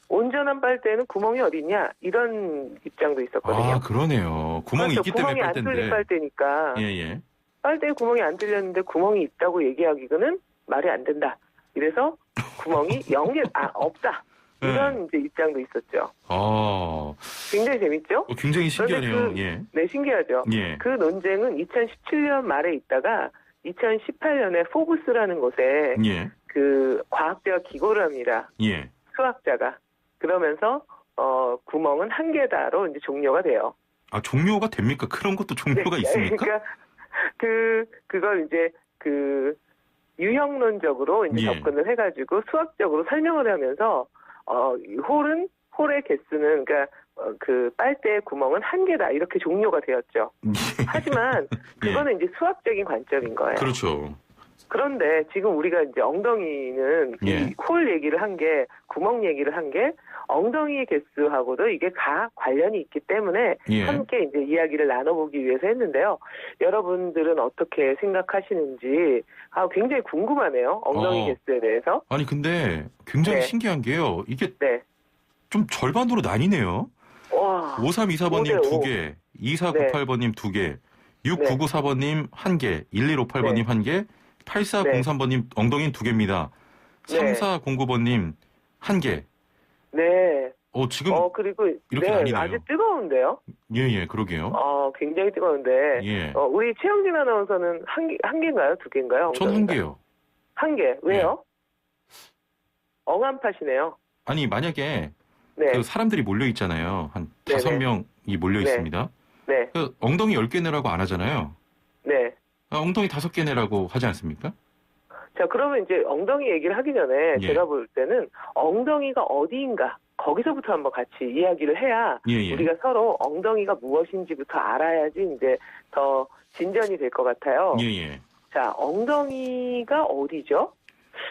온전한 빨대에는 구멍이 어딨냐? 이런 입장도 있었거든요. 그러네요. 구멍이 있기 때문에 구멍이 빨대인데. 안 뚫린 빨대니까. 빨대에 구멍이 안 뚫렸는데 구멍이 있다고 얘기하기는 말이 안 된다. 이래서 구멍이 0개, 없다. 이런 이제 입장도 있었죠. 굉장히 재밌죠? 굉장히 신기하네요. 네, 신기하죠. 그 논쟁은 2017년 말에 있다가 2018년에 포브스라는 곳에 그 과학자가 기고를 합니다. 수학자가. 그러면서 구멍은 한 개다로 이제 종료가 돼요. 종료가 됩니까? 그런 것도 종료가 있습니까? 그러니까 그걸 이제 유형론적으로 이제 접근을 해가지고 수학적으로 설명을 하면서 홀의 개수는 그러니까 그 빨대의 구멍은 한 개다 이렇게 종료가 되었죠. 하지만 그거는 이제 수학적인 관점인 거예요. 그렇죠. 그런데 지금 우리가 이제 엉덩이는 이 홀 얘기를 한 게 구멍 얘기를 한 게 엉덩이 개수하고도 이게 관련이 있기 때문에 함께 이제 이야기를 나눠보기 위해서 했는데요. 여러분들은 어떻게 생각하시는지 굉장히 궁금하네요. 엉덩이 개수에 대해서. 아니 근데 굉장히 신기한 게요. 이게 좀 절반으로 나뉘네요. 5324번님 2개, 2498번님 2개, 6994번님 1개, 1158번님 1개, 8403번님 엉덩이는 2개입니다. 3409번님 1개. 지금 그리고 이렇게 나뉘네요. 아주 뜨거운데요? 그러게요. 굉장히 뜨거운데 우리 최영진 아나운서는 한 개인가요? 두 개인가요? 전 한 개요. 한 개. 왜요? 엉한파시네요. 아니 만약에 그 사람들이 몰려 있잖아요. 한 5명이 몰려 있습니다. 그 엉덩이 10개 내라고 안 하잖아요. 엉덩이 5개 내라고 하지 않습니까? 자, 그러면 이제 엉덩이 얘기를 하기 전에 예. 제가 볼 때는 엉덩이가 어디인가 거기서부터 한번 같이 이야기를 해야 예. 우리가 서로 엉덩이가 무엇인지부터 알아야지 이제 더 진전이 될 것 같아요. 예. 자, 엉덩이가 어디죠?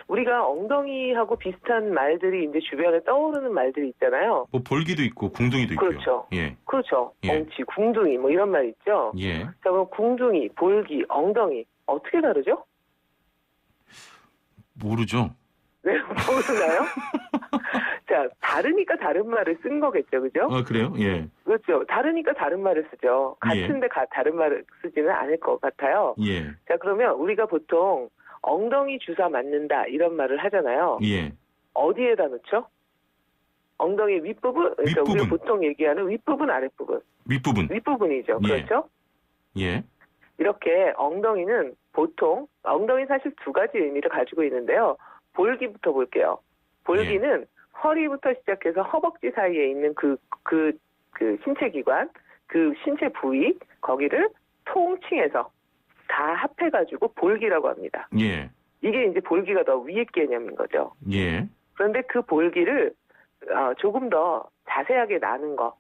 우리가 엉덩이하고 비슷한 말들이 이제 주변에 떠오르는 말들이 있잖아요. 뭐 볼기도 있고 궁둥이도 있고요. 그렇죠. 예. 그렇죠. 예. 엉치, 궁둥이 뭐 이런 말 있죠. 예. 자, 그럼 궁둥이, 볼기, 엉덩이 어떻게 다르죠? 모르죠. 네, 모르나요? 자, 다르니까 다른 말을 쓴 거겠죠, 그죠? 아, 그래요? 예. 그렇죠. 다르니까 다른 말을 쓰죠. 같은데 다른 말을 쓰지는 않을 것 같아요. 예. 자, 그러면 우리가 보통 엉덩이 주사 맞는다 이런 말을 하잖아요. 예. 어디에다 넣죠? 엉덩이 윗부분? 그러니까 윗부분. 우리가 보통 얘기하는 윗부분, 아랫부분. 윗부분. 윗부분이죠. 예. 그렇죠? 예. 이렇게 엉덩이는 보통, 엉덩이 사실 두 가지 의미를 가지고 있는데요. 볼기부터 볼게요. 볼기는 허리부터 시작해서 허벅지 사이에 있는 그 신체 기관, 그 신체 부위, 거기를 통칭해서 다 합해가지고 볼기라고 합니다. 예. 이게 이제 볼기가 더 위의 개념인 거죠. 예. 그런데 그 볼기를 조금 더 자세하게 나눈 거.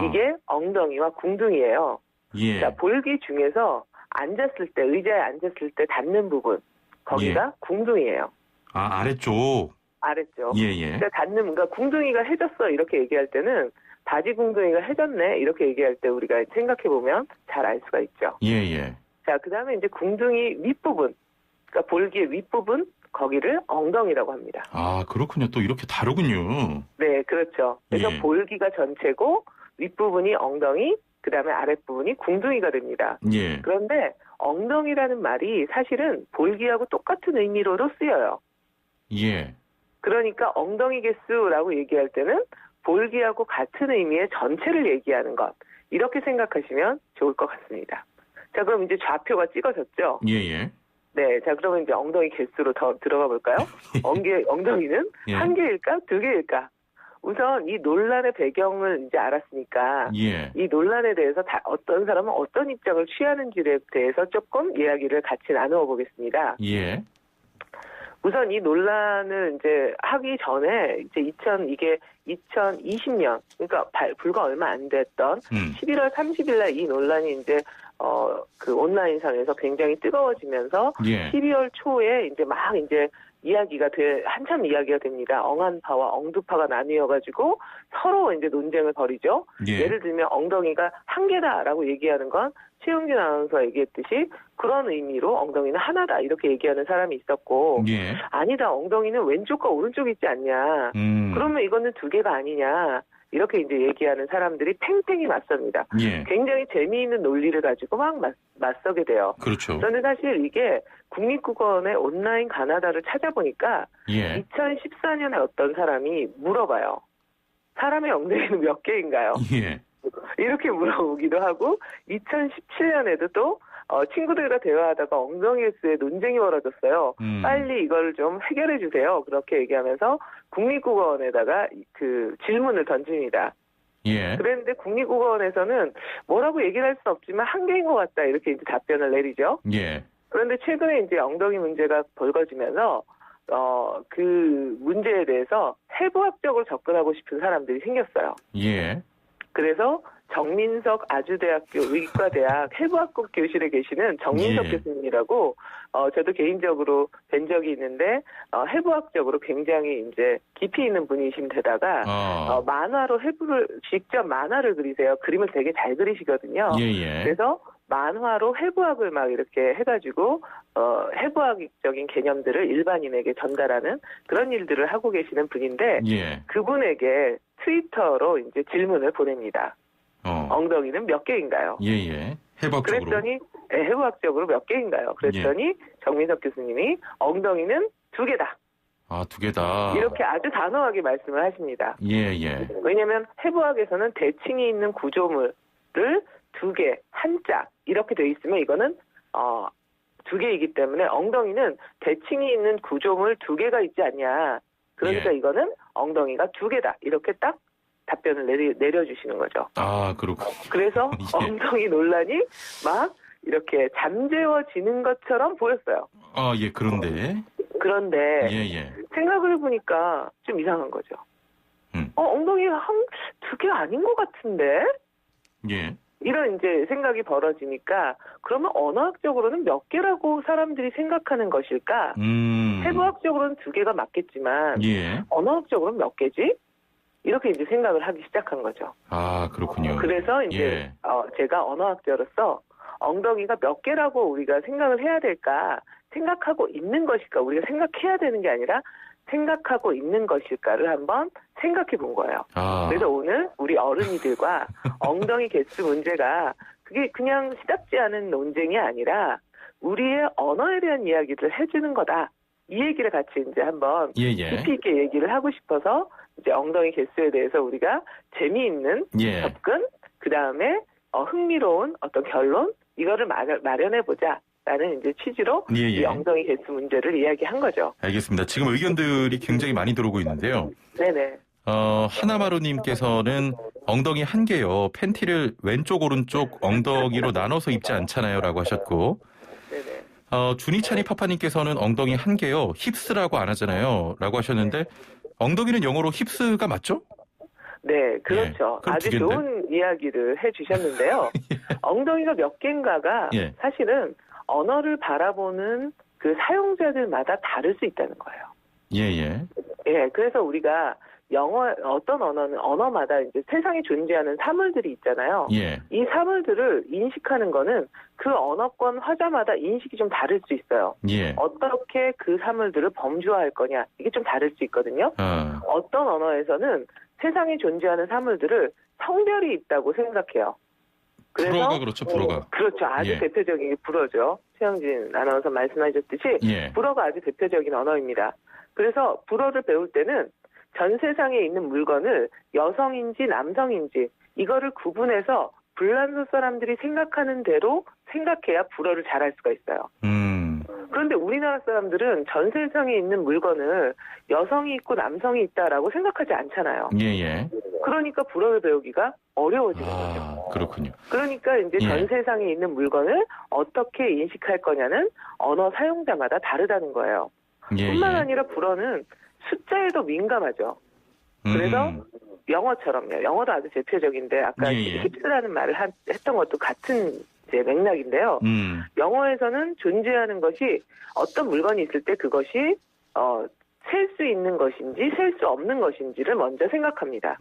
이게 엉덩이와 궁둥이에요. 예. 자, 볼기 중에서 앉았을 때, 의자에 앉았을 때 닿는 부분, 거기가 궁둥이에요. 아, 아래쪽. 아랬죠. 예. 그러니까 그러니까 궁둥이가 해졌어 이렇게 얘기할 때는 바지 궁둥이가 해졌네 이렇게 얘기할 때 우리가 생각해 보면 잘 알 수가 있죠. 예. 자, 그다음에 이제 궁둥이 윗부분, 그러니까 볼기의 윗부분 거기를 엉덩이라고 합니다. 아, 그렇군요. 또 이렇게 다르군요. 네, 그렇죠. 그래서 볼기가 전체고 윗부분이 엉덩이, 그다음에 아랫부분이 궁둥이가 됩니다. 예. 그런데 엉덩이라는 말이 사실은 볼기하고 똑같은 의미로도 쓰여요. 예. 그러니까 엉덩이 개수라고 얘기할 때는 볼기하고 같은 의미의 전체를 얘기하는 것. 이렇게 생각하시면 좋을 것 같습니다. 자, 그럼 이제 좌표가 찍어졌죠? 예. 네, 자, 그러면 이제 엉덩이 개수로 더 들어가 볼까요? 엉덩이는 한 개일까? 두 개일까? 우선 이 논란의 배경을 이제 알았으니까 이 논란에 대해서 어떤 사람은 어떤 입장을 취하는지에 대해서 조금 이야기를 같이 나누어 보겠습니다. 예. 우선 이 논란을 이제 하기 전에 이제 이게 2020년 그러니까 불과 얼마 안 됐던 11월 30일 날 이 논란이 이제 그 온라인상에서 굉장히 뜨거워지면서 12월 초에 이제 막 이제 한참 이야기가 됩니다. 엉한파와 엉두파가 나뉘어가지고 서로 이제 논쟁을 벌이죠. 예를 들면 엉덩이가 한 개다라고 얘기하는 건 최영진 아나운서가 얘기했듯이 그런 의미로 ong덩이는 하나다 이렇게 얘기하는 사람이 있었고 아니다 엉덩이는 왼쪽과 오른쪽이 있지 않냐. 그러면 이거는 두 개가 아니냐. 이렇게 이제 얘기하는 사람들이 팽팽히 맞섭니다. 굉장히 재미있는 논리를 가지고 막 맞서게 돼요. 그렇죠. 저는 사실 이게 국립국어원의 온라인 가나다를 찾아보니까 2014년에 어떤 사람이 물어봐요. 사람의 엉덩이는 몇 개인가요? 이렇게 물어보기도 하고 2017년에도 또 친구들과 대화하다가 엉덩이 개수에 논쟁이 벌어졌어요. 빨리 이걸 좀 해결해 주세요. 그렇게 얘기하면서 국립국어원에다가 그 질문을 던집니다. 그랬는데 국립국어원에서는 뭐라고 얘기를 할 수는 없지만 한 개인 것 같다 이렇게 이제 답변을 내리죠. 그런데 최근에 이제 엉덩이 문제가 벌어지면서 그 문제에 대해서 해부학적으로 접근하고 싶은 사람들이 생겼어요. 그래서 정민석 아주대학교 의과대학 해부학과 교실에 계시는 정민석 교수님이라고 저도 개인적으로 뵌 적이 있는데 해부학적으로 굉장히 이제 깊이 있는 분이신데다가 만화로 직접 만화를 그리세요. 그림을 되게 잘 그리시거든요. 그래서 만화로 해부학을 막 이렇게 해가지고 해부학적인 개념들을 일반인에게 전달하는 그런 일들을 하고 계시는 분인데 그분에게 트위터로 이제 질문을 보냅니다. 엉덩이는 몇 개인가요? 해부학적으로. 그랬더니 해부학적으로 몇 개인가요? 그랬더니 정민석 교수님이 엉덩이는 두 개다. 아, 두 개다. 이렇게 아주 단호하게 말씀을 하십니다. 왜냐하면 해부학에서는 대칭이 있는 구조물을 두 개, 한 짝 이렇게 돼 있으면 이거는 두 개이기 때문에 엉덩이는 대칭이 있는 구조물 두 개가 있지 않냐. 그러니까 이거는 엉덩이가 두 개다. 이렇게 딱 답변을 내려주시는 거죠. 아, 그렇군요. 그래서 엉덩이 논란이 막 이렇게 잠재워지는 것처럼 보였어요. 그런데. 그런데 생각을 해보니까 좀 이상한 거죠. 엉덩이가 두 개 아닌 것 같은데? 이런 이제 생각이 벌어지니까 그러면 언어학적으로는 몇 개라고 사람들이 생각하는 것일까? 세부학적으로는 두 개가 맞겠지만 언어학적으로는 몇 개지? 이렇게 이제 생각을 하기 시작한 거죠. 아, 그렇군요. 그래서 이제 제가 언어학자로서 엉덩이가 몇 개라고 우리가 생각을 해야 될까? 생각하고 있는 것일까? 우리가 생각해야 되는 게 아니라 생각하고 있는 것일까를 한번 생각해 본 거예요. 그래서 오늘 우리 어른이들과 엉덩이 개수 문제가 그게 그냥 시답지 않은 논쟁이 아니라 우리의 언어에 대한 이야기를 해주는 거다. 이 얘기를 같이 이제 한번 깊이 있게 얘기를 하고 싶어서 이제 엉덩이 개수에 대해서 우리가 재미있는 접근, 그 다음에 흥미로운 어떤 결론 이거를 마련해 보자. 라는 이제 취지로 이 엉덩이 개수 문제를 이야기한 거죠. 알겠습니다. 지금 의견들이 굉장히 많이 들어오고 있는데요. 네네. 하나마루님께서는 엉덩이 한 개요. 팬티를 왼쪽 오른쪽 엉덩이로 나눠서 입지 않잖아요. 라고 하셨고. 네네. 주니찬이 파파님께서는 엉덩이 한 개요. 힙스라고 안 하잖아요. 라고 하셨는데 엉덩이는 영어로 힙스가 맞죠? 네, 그렇죠. 아주 좋은 이야기를 해주셨는데요. 엉덩이가 몇 개인가가 사실은 언어를 바라보는 그 사용자들마다 다를 수 있다는 거예요. 그래서 우리가 어떤 언어는 언어마다 이제 세상에 존재하는 사물들이 있잖아요. 이 사물들을 인식하는 거는 그 언어권 화자마다 인식이 좀 다를 수 있어요. 어떻게 그 사물들을 범주화할 거냐, 이게 좀 다를 수 있거든요. 어떤 언어에서는 세상에 존재하는 사물들을 성별이 있다고 생각해요. 그래서 불어가 그렇죠, 불어가. 그렇죠. 아주 대표적인 게 불어죠. 최영진 아나운서 말씀하셨듯이 불어가 아주 대표적인 언어입니다. 그래서 불어를 배울 때는 전 세상에 있는 물건을 여성인지 남성인지 이거를 구분해서 불란서 사람들이 생각하는 대로 생각해야 불어를 잘할 수가 있어요. 그런데 우리나라 사람들은 전 세상에 있는 물건을 여성이 있고 남성이 있다라고 생각하지 않잖아요. 그러니까 불어를 배우기가 어려워지는 거죠. 그렇군요. 그러니까 이제 전 세상에 있는 물건을 어떻게 인식할 거냐는 언어 사용자마다 다르다는 거예요. 뿐만 아니라 불어는 숫자에도 민감하죠. 그래서 영어처럼요. 영어도 아주 대표적인데 아까 힙스라는 말을 했던 것도 같은 이제 맥락인데요. 영어에서는 존재하는 것이 어떤 물건이 있을 때 그것이 셀 수 있는 것인지 셀 수 없는 것인지를 먼저 생각합니다.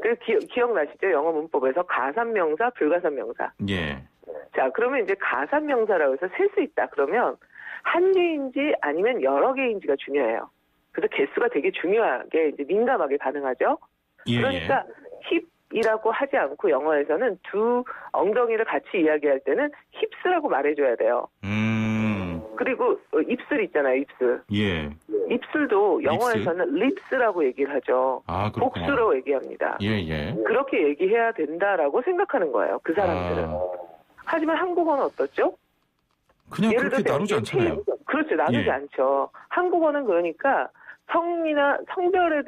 그 기억나시죠? 영어 문법에서 가산명사, 불가산명사. 자, 그러면 이제 가산명사라고 해서 셀 수 있다. 그러면 한 개인지 아니면 여러 개인지가 중요해요. 그래서 개수가 되게 중요하게 이제 민감하게 반응하죠. 그러니까 힙이라고 하지 않고 영어에서는 두 엉덩이를 같이 이야기할 때는 힙스라고 말해줘야 돼요. 그리고 입술 있잖아요, 입술. 입술도 영어에서는 립스라고 얘기를 하죠. 복수로 얘기합니다. 그렇게 얘기해야 된다라고 생각하는 거예요, 그 사람들은. 하지만 한국어는 어떻죠? 그냥 그렇게 나누지 않잖아요. 그렇죠, 나누지 않죠. 한국어는 그러니까 성이나 성별에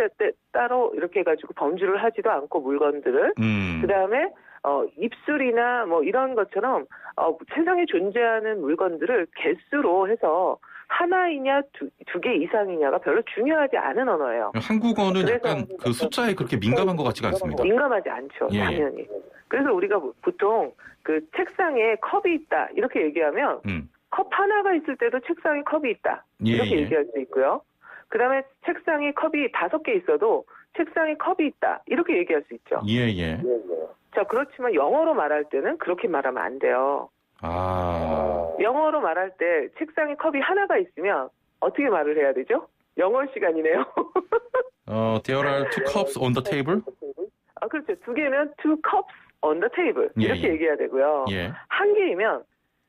따로 이렇게 해가지고 범주를 하지도 않고 물건들을 그다음에 입술이나 뭐 이런 것처럼 세상에 존재하는 물건들을 개수로 해서 하나이냐 두 개 이상이냐가 별로 중요하지 않은 언어예요. 한국어는 약간 그 숫자에 그렇게 민감한 것 같지가 않습니다. 민감하지 않죠, 당연히. 그래서 우리가 보통 그 책상에 컵이 있다 이렇게 얘기하면 컵 하나가 있을 때도 책상에 컵이 있다 이렇게 얘기할 수 있고요. 그 다음에 책상에 컵이 5개 있어도 책상에 컵이 있다 이렇게 얘기할 수 있죠. 자, 그렇지만 영어로 말할 때는 그렇게 말하면 안 돼요. 영어로 말할 때 책상에 컵이 하나가 있으면 어떻게 말을 해야 되죠? 영어 시간이네요. There are two cups on the table? 그렇죠. 두 개면 two cups on the table 이렇게 얘기해야 되고요. 한 개이면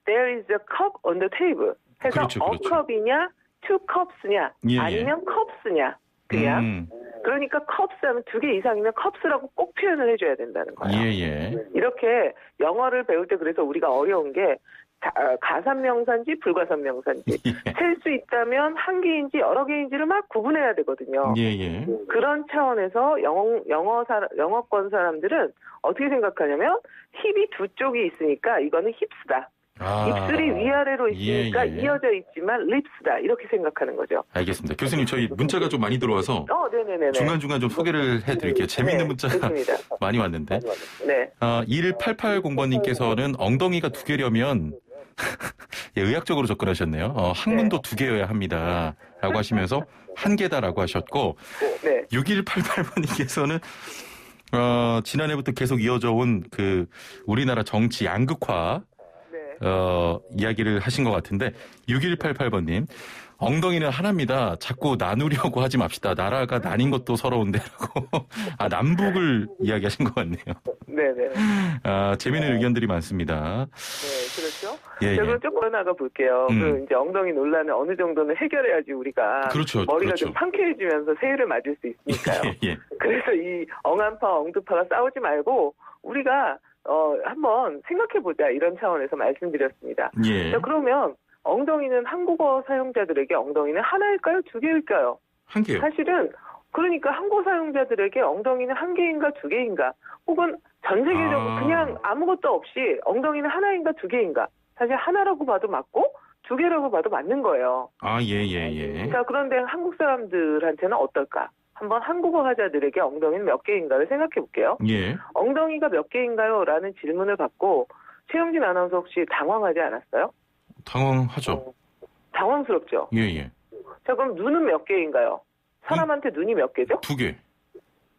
there is a cup on the table 해서 a cup이냐 two cups냐 아니면 cups냐 그냥 그러니까 컵스 하면 2개 이상이면 컵스라고 꼭 표현을 해줘야 된다는 거예요. 이렇게 영어를 배울 때 그래서 우리가 어려운 게 가산명사인지 불가산명사인지 셀 수 있다면 한 개인지 여러 개인지를 막 구분해야 되거든요. 그런 차원에서 영어권 사람들은 어떻게 생각하냐면 힙이 두 쪽이 있으니까 이거는 힙스다. 입술이 위아래로 있으니까 이어져 있지만 립스다 이렇게 생각하는 거죠. 알겠습니다. 교수님 저희 문자가 좀 많이 들어와서 네네네. 중간중간 좀 소개를 해드릴게요. 재미있는 문자가 많이 왔는데. 네. 1880번님께서는 엉덩이가 두 개려면 의학적으로 접근하셨네요. 항문도 두 개여야 합니다. 라고 하시면서 한 개다라고 하셨고, 네. 6188번님께서는 지난해부터 계속 이어져 온 우리나라 정치 양극화 이야기를 하신 것 같은데 6188번님 엉덩이는 하나입니다. 자꾸 나누려고 하지 맙시다. 나라가 나뉜 것도 서러운데라고 남북을 이야기하신 것 같네요. 네네. 재미있는 의견들이 많습니다. 네, 그렇죠. 그럼 조금 나가 볼게요. 이제 엉덩이 논란을 어느 정도는 해결해야지 우리가 그렇죠, 머리가 그렇죠. 좀 상쾌해지면서 새해를 맞을 수 있으니까요. 그래서 이 엉한파 엉두파가 싸우지 말고 우리가 한번 생각해보자 이런 차원에서 말씀드렸습니다. 자, 그러면 엉덩이는 한국어 사용자들에게 엉덩이는 하나일까요? 두 개일까요? 한 개요. 사실은 그러니까 한국어 사용자들에게 엉덩이는 한 개인가 두 개인가 혹은 전 세계적으로 그냥 아무것도 없이 엉덩이는 하나인가 두 개인가 사실 하나라고 봐도 맞고 두 개라고 봐도 맞는 거예요. 예. 자, 그런데 한국 사람들한테는 어떨까? 한번 한국어 하자들에게 엉덩이는 몇 개인가를 생각해 볼게요. 엉덩이가 몇 개인가요? 라는 질문을 받고 최영진 아나운서 혹시 당황하지 않았어요? 당황하죠. 당황스럽죠? 예. 자, 그럼 눈은 몇 개인가요? 사람한테 눈이 몇 개죠? 두 개.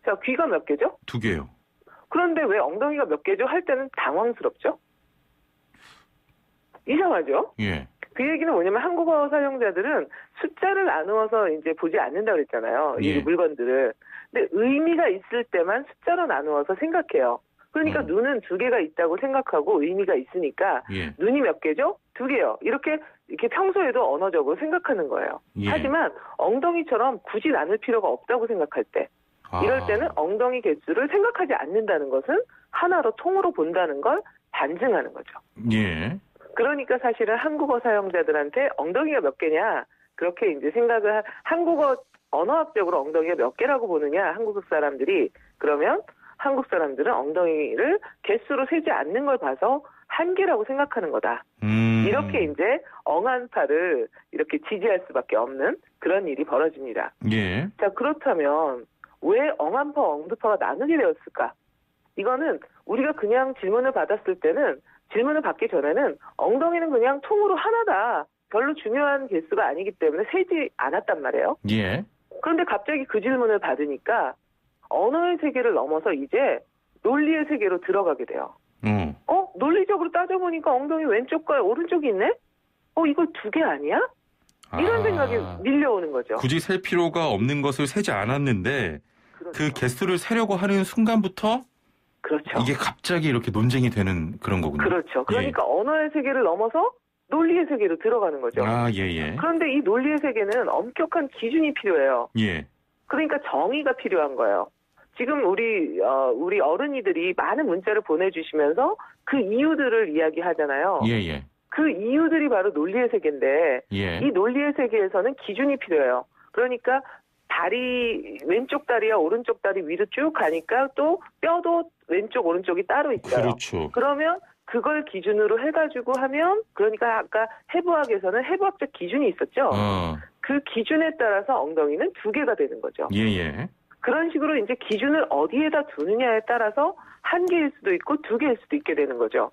자, 귀가 몇 개죠? 두 개요. 그런데 왜 엉덩이가 몇 개죠? 할 때는 당황스럽죠? 이상하죠? 예. 그 얘기는 뭐냐면 한국어 사용자들은 숫자를 나누어서 이제 보지 않는다고 그랬잖아요. 이 물건들을. 근데 의미가 있을 때만 숫자로 나누어서 생각해요. 그러니까 눈은 두 개가 있다고 생각하고 의미가 있으니까 눈이 몇 개죠? 두 개요. 이렇게 평소에도 언어적으로 생각하는 거예요. 하지만 엉덩이처럼 굳이 나눌 필요가 없다고 생각할 때 이럴 때는 엉덩이 개수를 생각하지 않는다는 것은 하나로 통으로 본다는 걸 반증하는 거죠. 그러니까 사실은 한국어 사용자들한테 엉덩이가 몇 개냐 그렇게 이제 생각을 한국어 언어학적으로 엉덩이가 몇 개라고 보느냐 한국 사람들이 그러면 한국 사람들은 엉덩이를 개수로 세지 않는 걸 봐서 한 개라고 생각하는 거다. 이렇게 이제 엉한파를 이렇게 지지할 수밖에 없는 그런 일이 벌어집니다. 자, 그렇다면 왜 엉한파, 엉두파가 나누게 되었을까? 이거는 우리가 그냥 질문을 받았을 때는 질문을 받기 전에는 엉덩이는 그냥 통으로 하나다. 별로 중요한 개수가 아니기 때문에 세지 않았단 말이에요. 그런데 갑자기 그 질문을 받으니까 언어의 세계를 넘어서 이제 논리의 세계로 들어가게 돼요. 논리적으로 따져보니까 엉덩이 왼쪽과 오른쪽이 있네? 이거 두 개 아니야? 이런 생각이 밀려오는 거죠. 굳이 셀 필요가 없는 것을 세지 않았는데 그 개수를 세려고 하는 순간부터 그렇죠. 이게 갑자기 이렇게 논쟁이 되는 그런 거군요. 그렇죠. 그러니까 언어의 세계를 넘어서 논리의 세계로 들어가는 거죠. 그런데 이 논리의 세계는 엄격한 기준이 필요해요. 그러니까 정의가 필요한 거예요. 지금 우리 어른이들이 많은 문자를 보내주시면서 그 이유들을 이야기하잖아요. 그 이유들이 바로 논리의 세계인데 이 논리의 세계에서는 기준이 필요해요. 그러니까 다리 왼쪽 다리와 오른쪽 다리 위로 쭉 가니까 또 뼈도 왼쪽 오른쪽이 따로 있어요. 그렇죠. 그러면 그걸 기준으로 해가지고 하면 그러니까 아까 해부학에서는 해부학적 기준이 있었죠. 그 기준에 따라서 엉덩이는 두 개가 되는 거죠. 그런 식으로 이제 기준을 어디에다 두느냐에 따라서 한 개일 수도 있고 두 개일 수도 있게 되는 거죠.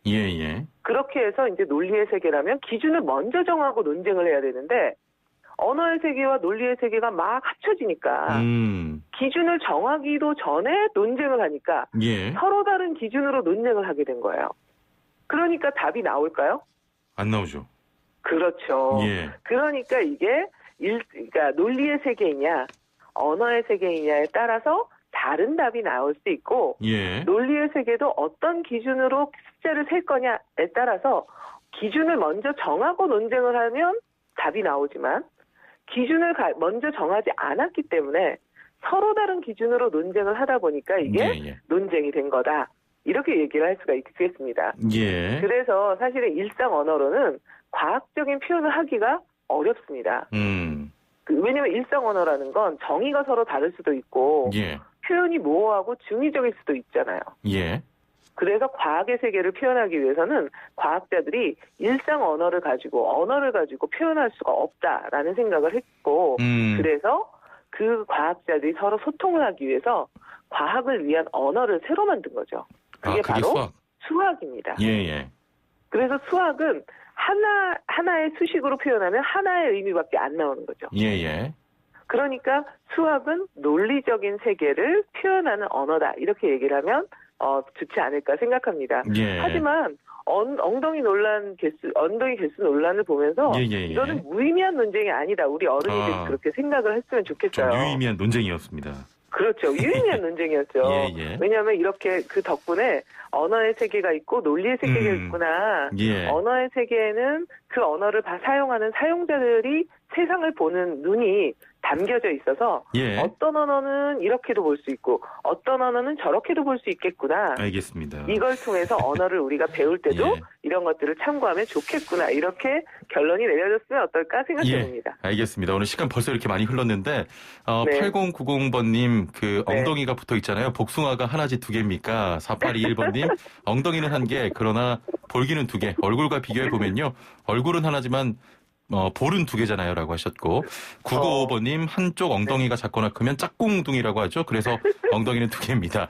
그렇게 해서 이제 논리의 세계라면 기준을 먼저 정하고 논쟁을 해야 되는데 언어의 세계와 논리의 세계가 막 합쳐지니까 기준을 정하기도 전에 논쟁을 하니까 서로 다른 기준으로 논쟁을 하게 된 거예요. 그러니까 답이 나올까요? 안 나오죠. 그렇죠. 그러니까 이게 그러니까 논리의 세계이냐 언어의 세계이냐에 따라서 다른 답이 나올 수 있고 논리의 세계도 어떤 기준으로 숫자를 셀 거냐에 따라서 기준을 먼저 정하고 논쟁을 하면 답이 나오지만 기준을 먼저 정하지 않았기 때문에 서로 다른 기준으로 논쟁을 하다 보니까 이게 논쟁이 된 거다. 이렇게 얘기를 할 수가 있겠습니다. 그래서 사실은 일상 언어로는 과학적인 표현을 하기가 어렵습니다. 왜냐하면 일상 언어라는 건 정의가 서로 다를 수도 있고 표현이 모호하고 중의적일 수도 있잖아요. 그래서 과학의 세계를 표현하기 위해서는 과학자들이 일상 언어를 가지고 표현할 수가 없다라는 생각을 했고, 그래서 그 과학자들이 서로 소통을 하기 위해서 과학을 위한 언어를 새로 만든 거죠. 그게 바로 수학입니다. 예. 그래서 수학은 하나의 수식으로 표현하면 하나의 의미밖에 안 나오는 거죠. 예. 그러니까 수학은 논리적인 세계를 표현하는 언어다. 이렇게 얘기를 하면 좋지 않을까 생각합니다. 예. 하지만 엉덩이 개수 논란을 보면서 이거는 무의미한 논쟁이 아니다. 우리 어른이들이 그렇게 생각을 했으면 좋겠어요. 좀 유의미한 논쟁이었습니다. 그렇죠. 유의미한 논쟁이었죠. 예. 왜냐하면 이렇게 그 덕분에 언어의 세계가 있고 논리의 세계가 있구나. 언어의 세계에는 그 언어를 사용하는 사용자들이 세상을 보는 눈이 담겨져 있어서 어떤 언어는 이렇게도 볼 수 있고 어떤 언어는 저렇게도 볼 수 있겠구나. 알겠습니다. 이걸 통해서 언어를 우리가 배울 때도 이런 것들을 참고하면 좋겠구나. 이렇게 결론이 내려졌으면 어떨까 생각해봅니다. 알겠습니다. 오늘 시간 벌써 이렇게 많이 흘렀는데 8090번님 그 엉덩이가 붙어 있잖아요. 복숭아가 하나지 두 개입니까? 4821번님 엉덩이는 한 개, 그러나 볼기는 두 개. 얼굴과 비교해 보면요. 얼굴은 하나지만 볼은 두 개잖아요. 라고 하셨고 995번님 한쪽 엉덩이가 작거나 크면 짝꿍둥이라고 하죠. 그래서 엉덩이는 두 개입니다.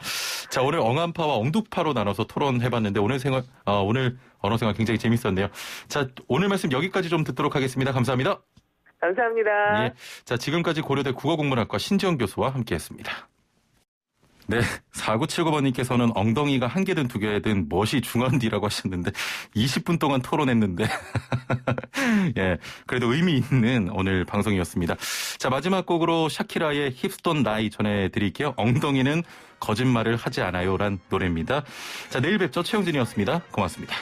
자, 오늘 엉한파와 엉두파로 나눠서 토론해봤는데 오늘 언어생활 굉장히 재밌었네요. 자, 오늘 말씀 여기까지 좀 듣도록 하겠습니다. 감사합니다. 감사합니다. 자, 지금까지 고려대 국어국문학과 신지영 교수와 함께했습니다. 네, 4979번님께서는 엉덩이가 한 개든 두 개든 멋이 중한디라고 하셨는데 20분 동안 토론했는데 그래도 의미 있는 오늘 방송이었습니다. 자, 마지막 곡으로 샤키라의 힙스 돈 라이 전해드릴게요. 엉덩이는 거짓말을 하지 않아요란 노래입니다. 자, 내일 뵙죠. 최영진이었습니다. 고맙습니다.